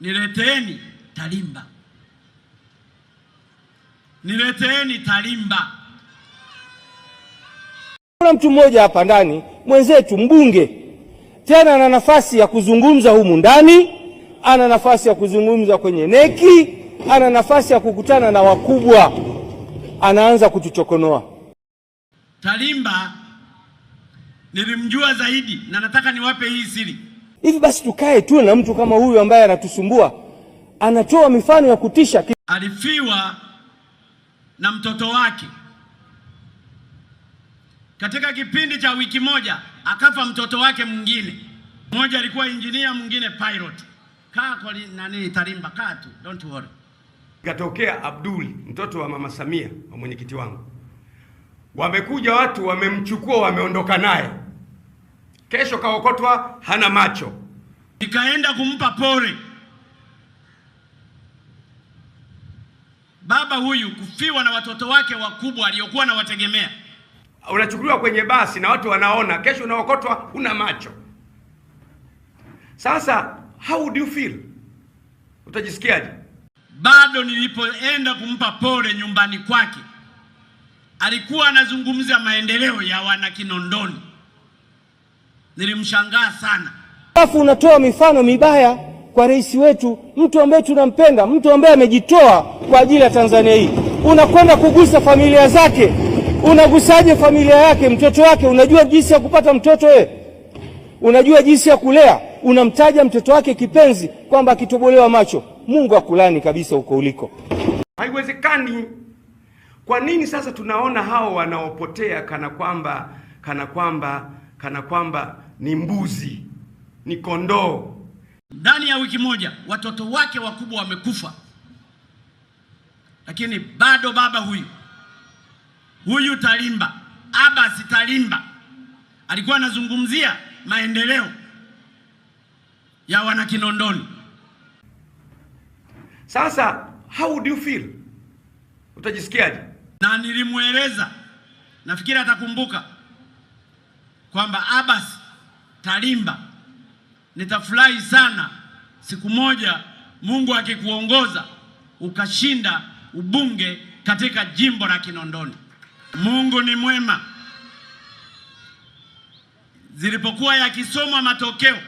Nileteeni Talimba, nileteeni Talimba. Kuna mtu mmoja hapa ndani mwenzetu mbunge, tena ana nafasi ya kuzungumza humu ndani, ana nafasi ya kuzungumza kwenye neki, ana nafasi ya kukutana na wakubwa, anaanza kutuchokonoa. Talimba nilimjua zaidi na nataka niwape hii siri. Hivi basi tukae tu na mtu kama huyu ambaye anatusumbua, anatoa mifano ya kutisha. Alifiwa na mtoto wake katika kipindi cha wiki moja, akafa mtoto wake mwingine. Mmoja alikuwa engineer, mwingine pilot. Kaa kwa nani Talimba, kaa tu, don't worry. Katokea Abdul, mtoto wa mama Samia, wa mwenyekiti wangu. Wamekuja watu wamemchukua, wameondoka naye. Kesho kaokotwa hana macho. Nikaenda kumpa pole baba huyu kufiwa na watoto wake wakubwa aliokuwa na wategemea. Unachukuliwa kwenye basi na watu wanaona, kesho unaokotwa huna macho. Sasa how do you feel? Utajisikiaje? Bado nilipoenda kumpa pole nyumbani kwake, alikuwa anazungumza maendeleo ya wana Kinondoni. Nilimshangaa sana. Alafu unatoa mifano mibaya kwa rais wetu, mtu ambaye tunampenda, mtu ambaye amejitoa kwa ajili ya Tanzania hii. Unakwenda kugusa familia zake. Unagusaje familia yake, mtoto wake? Unajua jinsi ya kupata mtoto wewe? Unajua jinsi ya kulea? Unamtaja mtoto wake kipenzi kwamba akitobolewa macho. Mungu akulani kabisa huko uliko. Haiwezekani. Kwa nini sasa tunaona hao wanaopotea kana kwamba ni mbuzi, ni kondoo? Ndani ya wiki moja watoto wake wakubwa wamekufa, lakini bado baba huyu Talimba, Abbas Talimba, alikuwa anazungumzia maendeleo ya wana Kinondoni. Sasa how do you feel? Utajisikiaje? Na nilimweleza, nafikiri atakumbuka, kwamba Abbas Talimba, nitafurahi sana siku moja Mungu akikuongoza ukashinda ubunge katika jimbo la Kinondoni. Mungu ni mwema. Zilipokuwa yakisomwa matokeo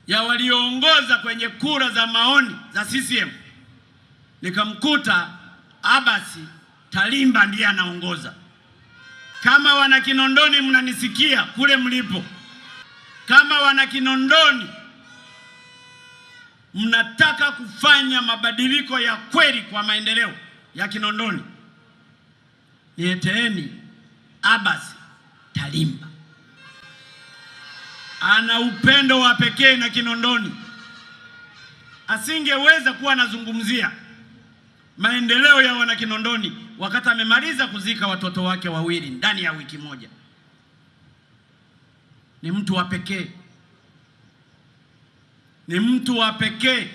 ya walioongoza kwenye kura za maoni za CCM, nikamkuta Abbas Talimba ndiye anaongoza. Kama wana Kinondoni mnanisikia kule mlipo, kama wana Kinondoni mnataka kufanya mabadiliko ya kweli kwa maendeleo ya Kinondoni, nileteeni Abbas Talimba. Ana upendo wa pekee na Kinondoni. Asingeweza kuwa anazungumzia maendeleo ya wana Kinondoni wakati amemaliza kuzika watoto wake wawili ndani ya wiki moja. Ni mtu wa pekee, ni mtu wa pekee.